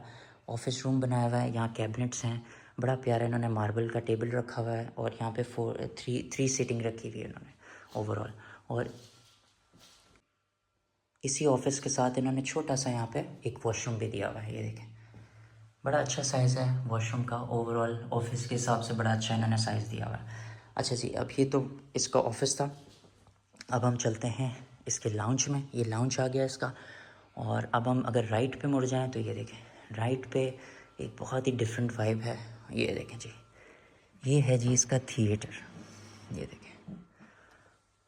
Speaker 1: ऑफिस रूम बनाया हुआ है। यहाँ कैबिनेट्स हैं, बड़ा प्यारा इन्होंने मार्बल का टेबल रखा हुआ है और यहाँ पे थ्री सीटिंग रखी हुई है इन्होंने ओवरऑल। और इसी ऑफिस के साथ इन्होंने छोटा सा यहाँ पे एक वॉशरूम भी दिया हुआ है। ये देखें, बड़ा अच्छा साइज़ है वॉशरूम का, ओवरऑल ऑफिस के हिसाब से बड़ा अच्छा इन्होंने साइज़ दिया हुआ है। अच्छा जी, अब ये तो इसका ऑफिस था। अब हम चलते हैं इसके लाउंज में। ये लाउंज आ गया इसका। और अब हम अगर राइट पे मुड़ जाएं तो ये देखें, राइट पे एक बहुत ही डिफरेंट वाइब है। ये देखें जी, ये है जी इसका थिएटर। ये देखें,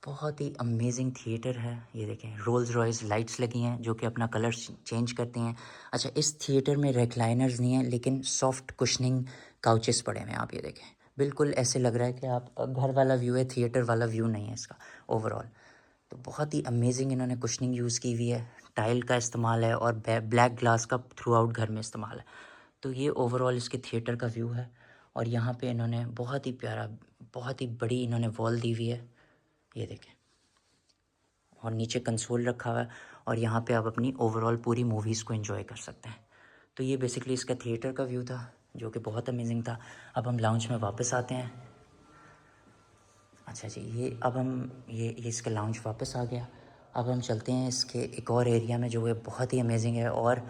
Speaker 1: बहुत ही अमेजिंग थिएटर है। ये देखें, रोल्स रॉयस लाइट्स लगी हैं जो कि अपना कलर चेंज करती हैं। अच्छा, इस थिएटर में रेक्लाइनर्स नहीं हैं लेकिन सॉफ्ट कुशनिंग काउचेस पड़े हुए हैं। आप ये देखें, बिल्कुल ऐसे लग रहा है कि आप घर वाला व्यू है, थिएटर वाला व्यू नहीं है इसका ओवरऑल। तो बहुत ही अमेजिंग इन्होंने कुशनिंग यूज़ की हुई है, टाइल का इस्तेमाल है और ब्लैक ग्लास का थ्रू आउट घर में इस्तेमाल है। तो ये ओवरऑल इसके थिएटर का व्यू है। और यहाँ पे इन्होंने बहुत ही प्यारा, बहुत ही बड़ी इन्होंने वॉल दी हुई है। ये देखें, और नीचे कंसोल रखा हुआ है और यहाँ पे आप अपनी ओवरऑल पूरी मूवीज़ को एंजॉय कर सकते हैं। तो ये बेसिकली इसका थिएटर का व्यू था जो कि बहुत अमेजिंग था। अब हम लाउंज में वापस आते हैं। अच्छा जी, ये अब हम ये इसका लाउंज वापस आ गया। अब हम चलते हैं इसके एक और एरिया में जो है बहुत ही अमेजिंग है। और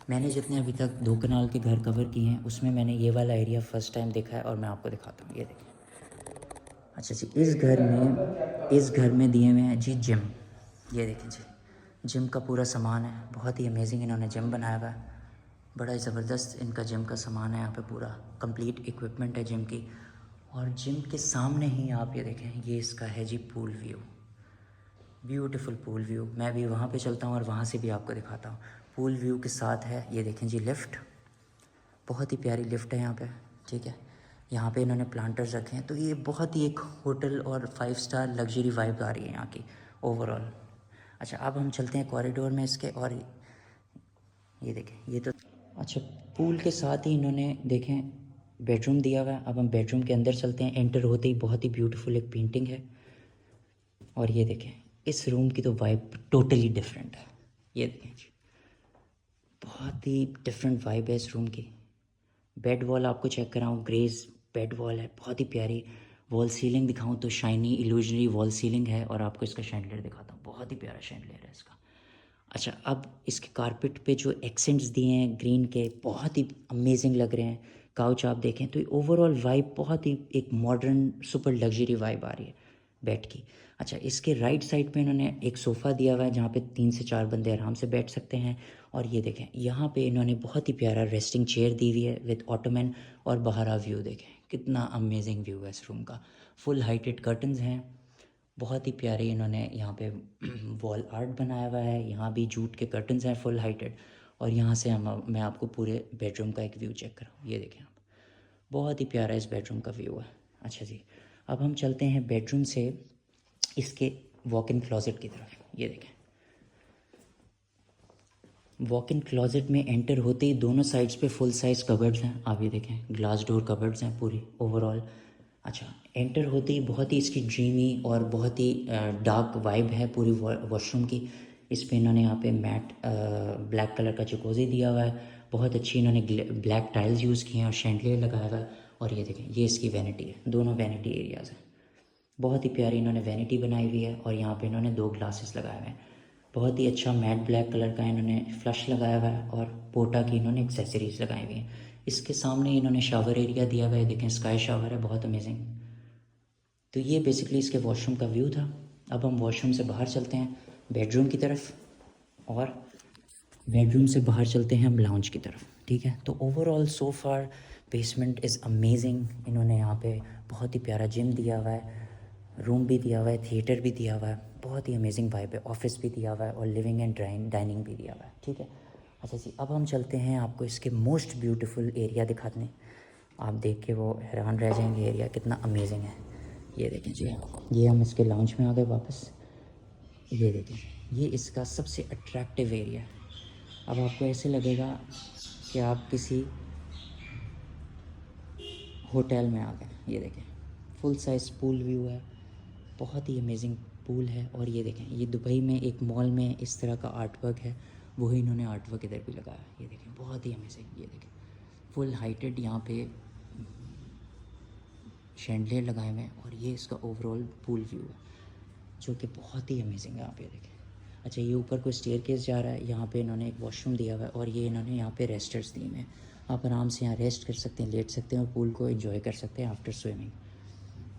Speaker 1: मैंने जितने अभी तक 2 कनाल के घर कवर किए हैं उसमें मैंने ये वाला एरिया फ़र्स्ट टाइम देखा है और मैं आपको दिखाता हूँ। ये देखिए। अच्छा जी, इस घर में दिए हुए हैं जी जिम। ये देखें जी, जिम का पूरा सामान है, बहुत ही अमेजिंग इन्होंने जिम बनाया हुआ है। बड़ा ज़बरदस्त इनका जिम का सामान है, यहाँ पे पूरा कंप्लीट इक्विपमेंट है जिम की। और जिम के सामने ही आप ये देखें, ये इसका है जी pool view, beautiful pool view. मैं भी वहाँ पे चलता हूँ और वहाँ से भी आपको दिखाता हूँ। पूल व्यू के साथ है ये देखें जी लिफ्ट, बहुत ही प्यारी लिफ्ट है यहाँ पे। ठीक है, यहाँ पे इन्होंने प्लांटर्स रखे हैं, तो ये बहुत ही एक होटल और 5 स्टार लग्जरी वाइब आ रही है यहाँ की ओवरऑल। अच्छा, अब हम चलते हैं कॉरिडोर में इसके। और ये देखें, ये तो अच्छा, पूल के साथ ही इन्होंने देखें बेडरूम दिया हुआ है। अब हम बेडरूम के अंदर चलते हैं। एंटर होते ही बहुत ही ब्यूटीफुल एक पेंटिंग है। और ये देखें, इस रूम की तो वाइब टोटली डिफरेंट है। ये देखें जी, बहुत ही डिफरेंट वाइब है इस रूम की। बेड वॉल आपको चेक कराऊँ, ग्रेज बेड वॉल है, बहुत ही प्यारी। वॉल सीलिंग दिखाऊँ तो शाइनी इल्यूजनरी वॉल सीलिंग है। और आपको इसका शैंडलियर दिखाता हूँ, बहुत ही प्यारा शैंडलियर है इसका। अच्छा, अब इसके कारपेट पे जो एक्सेंट्स दिए हैं ग्रीन के, बहुत ही अमेजिंग लग रहे हैं। काउच आप देखें तो ओवरऑल वाइब बहुत ही एक मॉडर्न सुपर लग्जरी वाइब आ रही है बेड की। अच्छा, इसके राइट साइड पे इन्होंने एक सोफ़ा दिया हुआ है जहाँ पे 3 से 4 बंदे आराम से बैठ सकते हैं। और ये देखें यहाँ पे इन्होंने बहुत ही प्यारा रेस्टिंग चेयर दी हुई है विद ऑटोमैन। और बाहर आ व्यू देखें, कितना अमेजिंग व्यू है इस रूम का। फुल हाइटेड कर्टन्स हैं, बहुत ही प्यारे इन्होंने यहाँ पे वॉल आर्ट बनाया हुआ है। यहाँ भी जूट के कर्टन्स हैं फुल हाइटेड। और यहाँ से मैं आपको पूरे बेडरूम का एक व्यू चेक कराऊँ। ये देखें आप, बहुत ही प्यारा इस बेडरूम का व्यू है। अच्छा जी, अब हम चलते हैं बेडरूम से इसके वॉक इन क्लोज़ेट की तरफ। ये देखें, वॉक इन क्लोज़ेट में एंटर होते ही दोनों साइड्स पे फुल साइज़ कबर्ड्स हैं। आप ये देखें, ग्लास डोर कबर्ड्स हैं पूरी ओवरऑल। अच्छा, एंटर होते ही बहुत ही इसकी ड्रीमी और बहुत ही डार्क वाइब है पूरी वॉशरूम की। इस पे इन्होंने यहाँ पे मैट ब्लैक कलर का जकोज़ी दिया हुआ है। बहुत अच्छी इन्होंने ब्लैक टाइल्स यूज़ किए हैं और शैंडलियर लगाया हुआ है। और ये देखें, ये इसकी वैनिटी है, दोनों वैनिटी एरियाज़ हैं। बहुत ही प्यारी इन्होंने वैनिटी बनाई हुई है। और यहाँ पे इन्होंने 2 ग्लासेस लगाए हुए हैं। बहुत ही अच्छा मैट ब्लैक कलर का इन्होंने फ्लश लगाया हुआ है और पोटा की इन्होंने एक्सेसरीज लगाई हुई हैं। इसके सामने इन्होंने शावर एरिया दिया हुआ है, देखें स्काई शावर है, बहुत अमेजिंग। तो ये बेसिकली इसके वॉशरूम का व्यू था। अब हम वॉशरूम से बाहर चलते हैं बेडरूम की तरफ, और बेडरूम से बाहर चलते हैं हम लाउंज की तरफ। ठीक है, तो overall so far basement is amazing. इन्होंने यहाँ पे बहुत ही प्यारा जिम दिया हुआ है, रूम भी दिया हुआ है, थिएटर भी दिया हुआ है, बहुत ही अमेजिंग वाइब है। ऑफिस भी दिया हुआ है और लिविंग एंड डाइनिंग भी दिया हुआ है। ठीक है, अच्छा जी, अब हम चलते हैं आपको इसके मोस्ट ब्यूटीफुल एरिया दिखाने। आप देख के वो हैरान रह जाएंगे, एरिया कितना अमेजिंग है। ये देखें जी, ये हम इसके लाउंज में आ गए वापस। ये देखें, ये इसका सबसे अट्रैक्टिव एरिया है। अब आपको ऐसे लगेगा कि आप किसी होटल में आ गए। ये देखें, फुल साइज़ पूल व्यू है, बहुत ही अमेजिंग पूल है। और ये देखें, ये दुबई में एक मॉल में इस तरह का आर्ट वर्क है, वही इन्होंने आर्ट वर्क इधर भी लगाया। ये देखें, बहुत ही अमेजिंग। ये देखें, फुल हाइटेड यहाँ पे शैंडलियर लगाए हुए हैं। और ये इसका ओवरऑल पूल व्यू है जो कि बहुत ही अमेजिंग है। आप ये देखें। अच्छा, ये ऊपर कोई स्टेयरकेस जा रहा है, यहाँ पे इन्होंने एक वॉशरूम दिया हुआ है और ये इन्होंने यहाँ पे रेस्टर्स दिए हुए हैं। आप आराम से यहाँ रेस्ट कर सकते हैं, लेट सकते हैं और पूल को एंजॉय कर सकते हैं आफ्टर स्विमिंग।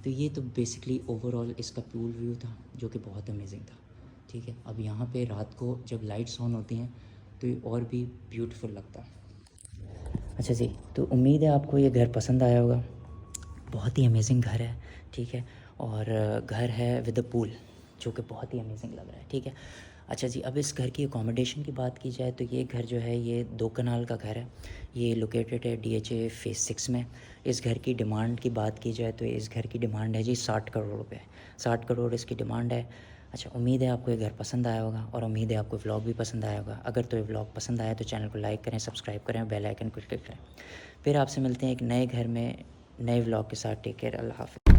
Speaker 1: तो ये तो बेसिकली ओवरऑल इसका पूल व्यू था जो कि बहुत अमेजिंग था। ठीक है, अब यहाँ पे रात को जब लाइट्स ऑन होती हैं तो ये और भी ब्यूटीफुल लगता है। अच्छा जी, तो उम्मीद है आपको ये घर पसंद आया होगा। बहुत ही अमेजिंग घर है। ठीक है, और घर है विद अ पूल जो कि बहुत ही अमेजिंग लग रहा है। ठीक है, अच्छा जी, अब इस घर की अकोमोडेशन की बात की जाए तो ये घर जो है ये 2 कनाल का घर है। ये लोकेटेड है DHA फेज़ 6 में। इस घर की डिमांड की बात की जाए तो इस घर की डिमांड है जी 60 करोड़ रुपए। 60 करोड़ इसकी डिमांड है। अच्छा, उम्मीद है आपको ये घर पसंद आया होगा और उम्मीद है आपको व्लॉग भी पसंद आया होगा। अगर तो ये व्लॉग पसंद आया तो चैनल को लाइक करें, सब्सक्राइब करें, बेल आइकन को क्लिक करें। फिर आपसे मिलते हैं एक नए घर में नए व्लॉग के साथ। टेक केयर, अल्लाह हाफ़िज़।